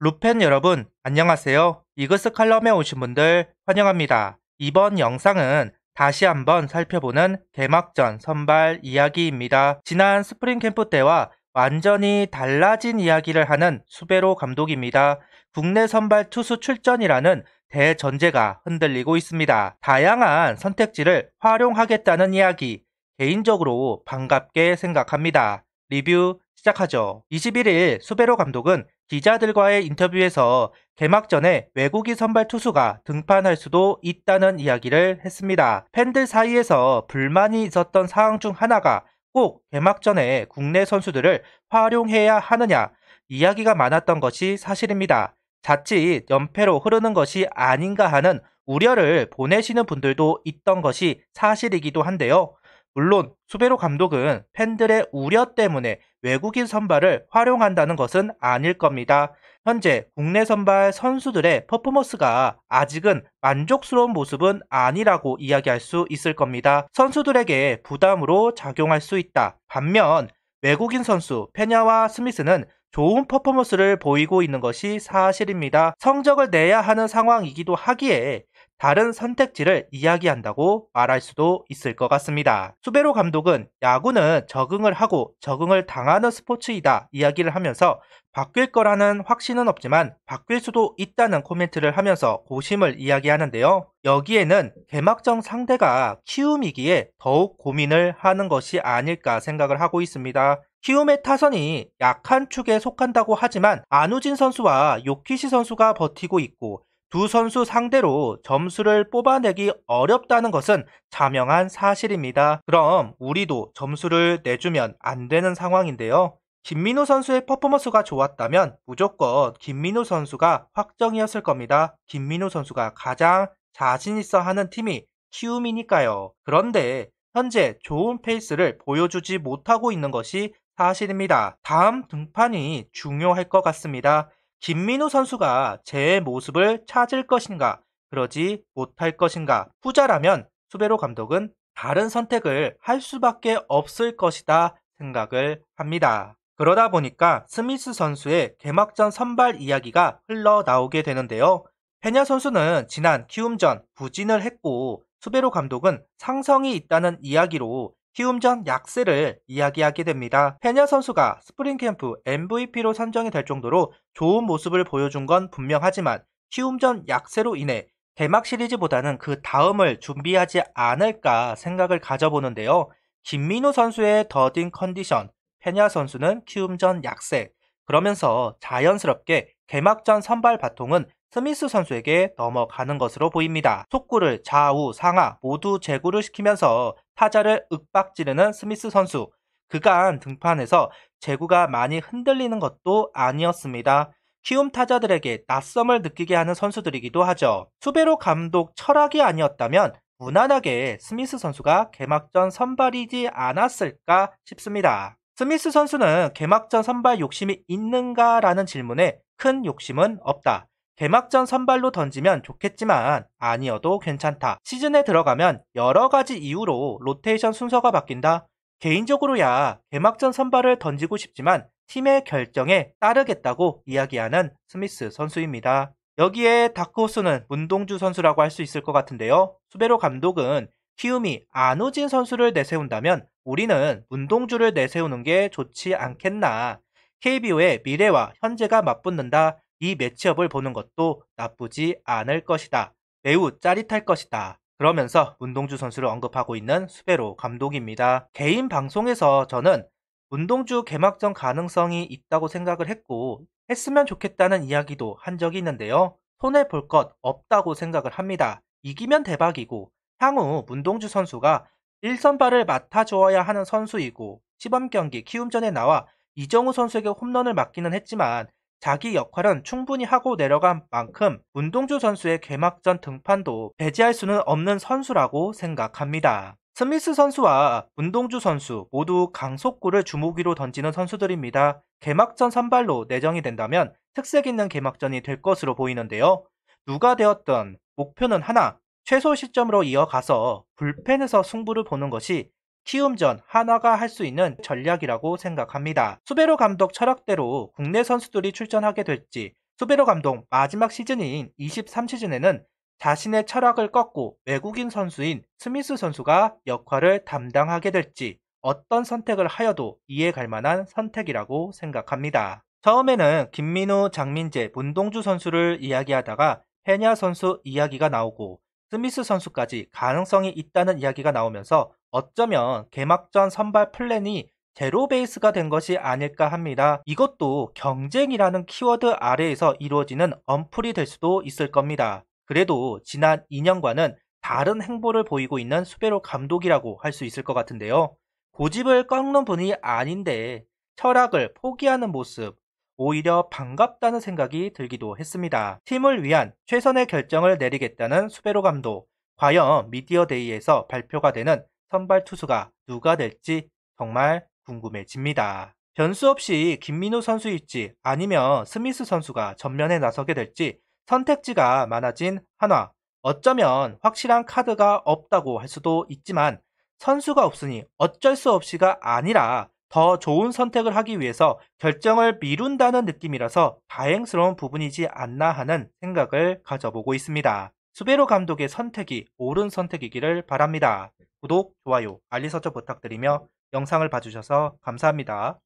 루팬 여러분, 안녕하세요. 이그스 칼럼에 오신 분들 환영합니다. 이번 영상은 다시 한번 살펴보는 개막전 선발 이야기입니다. 지난 스프링 캠프 때와 완전히 달라진 이야기를 하는 수베로 감독입니다. 국내 선발 투수 출전이라는 대전제가 흔들리고 있습니다. 다양한 선택지를 활용하겠다는 이야기, 개인적으로 반갑게 생각합니다. 리뷰 시작하죠. 21일 수베로 감독은 기자들과의 인터뷰에서 개막전에 외국인 선발 투수가 등판할 수도 있다는 이야기를 했습니다. 팬들 사이에서 불만이 있었던 사항 중 하나가 꼭 개막전에 국내 선수들을 활용해야 하느냐 이야기가 많았던 것이 사실입니다. 자칫 연패로 흐르는 것이 아닌가 하는 우려를 보내시는 분들도 있던 것이 사실이기도 한데요. 물론 수베로 감독은 팬들의 우려 때문에 외국인 선발을 활용한다는 것은 아닐 겁니다. 현재 국내 선발 선수들의 퍼포먼스가 아직은 만족스러운 모습은 아니라고 이야기할 수 있을 겁니다. 선수들에게 부담으로 작용할 수 있다. 반면 외국인 선수 페냐와 스미스는 좋은 퍼포먼스를 보이고 있는 것이 사실입니다. 성적을 내야 하는 상황이기도 하기에 다른 선택지를 이야기한다고 말할 수도 있을 것 같습니다. 수베로 감독은 야구는 적응을 하고 적응을 당하는 스포츠이다 이야기를 하면서 바뀔 거라는 확신은 없지만 바뀔 수도 있다는 코멘트를 하면서 고심을 이야기하는데요. 여기에는 개막전 상대가 키움이기에 더욱 고민을 하는 것이 아닐까 생각을 하고 있습니다. 키움의 타선이 약한 축에 속한다고 하지만 안우진 선수와 요키시 선수가 버티고 있고 두 선수 상대로 점수를 뽑아내기 어렵다는 것은 자명한 사실입니다. 그럼 우리도 점수를 내주면 안 되는 상황인데요. 김민우 선수의 퍼포먼스가 좋았다면 무조건 김민우 선수가 확정이었을 겁니다. 김민우 선수가 가장 자신 있어 하는 팀이 키움이니까요. 그런데 현재 좋은 페이스를 보여주지 못하고 있는 것이 사실입니다. 다음 등판이 중요할 것 같습니다. 김민우 선수가 제 모습을 찾을 것인가, 그러지 못할 것인가. 후자라면 수베로 감독은 다른 선택을 할 수밖에 없을 것이다 생각을 합니다. 그러다 보니까 스미스 선수의 개막전 선발 이야기가 흘러나오게 되는데요. 페냐 선수는 지난 키움전 부진을 했고 수베로 감독은 상성이 있다는 이야기로 키움전 약세를 이야기하게 됩니다. 페냐 선수가 스프링 캠프 MVP로 선정이 될 정도로 좋은 모습을 보여준 건 분명하지만 키움전 약세로 인해 개막 시리즈보다는 그 다음을 준비하지 않을까 생각을 가져보는데요. 김민우 선수의 더딘 컨디션, 페냐 선수는 키움전 약세, 그러면서 자연스럽게 개막전 선발 바통은 스미스 선수에게 넘어가는 것으로 보입니다. 속구를 좌우 상하 모두 제구를 시키면서 타자를 윽박지르는 스미스 선수. 그간 등판에서 제구가 많이 흔들리는 것도 아니었습니다. 키움 타자들에게 낯섦을 느끼게 하는 선수들이기도 하죠. 수베로 감독 철학이 아니었다면 무난하게 스미스 선수가 개막전 선발이지 않았을까 싶습니다. 스미스 선수는 개막전 선발 욕심이 있는가라는 질문에 큰 욕심은 없다. 개막전 선발로 던지면 좋겠지만 아니어도 괜찮다. 시즌에 들어가면 여러 가지 이유로 로테이션 순서가 바뀐다. 개인적으로야 개막전 선발을 던지고 싶지만 팀의 결정에 따르겠다고 이야기하는 스미스 선수입니다. 여기에 다크호스는 문동주 선수라고 할 수 있을 것 같은데요. 수베로 감독은 키움이 안우진 선수를 내세운다면 우리는 문동주를 내세우는 게 좋지 않겠나. KBO의 미래와 현재가 맞붙는다. 이 매치업을 보는 것도 나쁘지 않을 것이다. 매우 짜릿할 것이다. 그러면서 문동주 선수를 언급하고 있는 수베로 감독입니다. 개인 방송에서 저는 문동주 개막전 가능성이 있다고 생각을 했고 했으면 좋겠다는 이야기도 한 적이 있는데요. 손해볼 것 없다고 생각을 합니다. 이기면 대박이고 향후 문동주 선수가 1선발을 맡아주어야 하는 선수이고 시범경기 키움전에 나와 이정우 선수에게 홈런을 맞기는 했지만 자기 역할은 충분히 하고 내려간 만큼 문동주 선수의 개막전 등판도 배제할 수는 없는 선수라고 생각합니다. 스미스 선수와 문동주 선수 모두 강속구를 주무기로 던지는 선수들입니다. 개막전 선발로 내정이 된다면 특색 있는 개막전이 될 것으로 보이는데요. 누가 되었든 목표는 하나, 최소 시점으로 이어가서 불펜에서 승부를 보는 것이 키움전 하나가 할 수 있는 전략이라고 생각합니다. 수베로 감독 철학대로 국내 선수들이 출전하게 될지 수베로 감독 마지막 시즌인 23시즌에는 자신의 철학을 꺾고 외국인 선수인 스미스 선수가 역할을 담당하게 될지 어떤 선택을 하여도 이해 갈 만한 선택이라고 생각합니다. 처음에는 김민우, 장민재, 문동주 선수를 이야기하다가 페냐 선수 이야기가 나오고 스미스 선수까지 가능성이 있다는 이야기가 나오면서 어쩌면 개막전 선발 플랜이 제로 베이스가 된 것이 아닐까 합니다. 이것도 경쟁이라는 키워드 아래에서 이루어지는 언플이 될 수도 있을 겁니다. 그래도 지난 2년과는 다른 행보를 보이고 있는 수베로 감독이라고 할 수 있을 것 같은데요. 고집을 꺾는 분이 아닌데 철학을 포기하는 모습, 오히려 반갑다는 생각이 들기도 했습니다. 팀을 위한 최선의 결정을 내리겠다는 수베로 감독. 과연 미디어데이에서 발표가 되는 선발 투수가 누가 될지 정말 궁금해집니다. 변수 없이 김민우 선수일지 아니면 스미스 선수가 전면에 나서게 될지 선택지가 많아진 한화. 어쩌면 확실한 카드가 없다고 할 수도 있지만 선수가 없으니 어쩔 수 없이가 아니라 더 좋은 선택을 하기 위해서 결정을 미룬다는 느낌이라서 다행스러운 부분이지 않나 하는 생각을 가져보고 있습니다. 수베로 감독의 선택이 옳은 선택이기를 바랍니다. 구독, 좋아요, 알림 설정 부탁드리며 영상을 봐주셔서 감사합니다.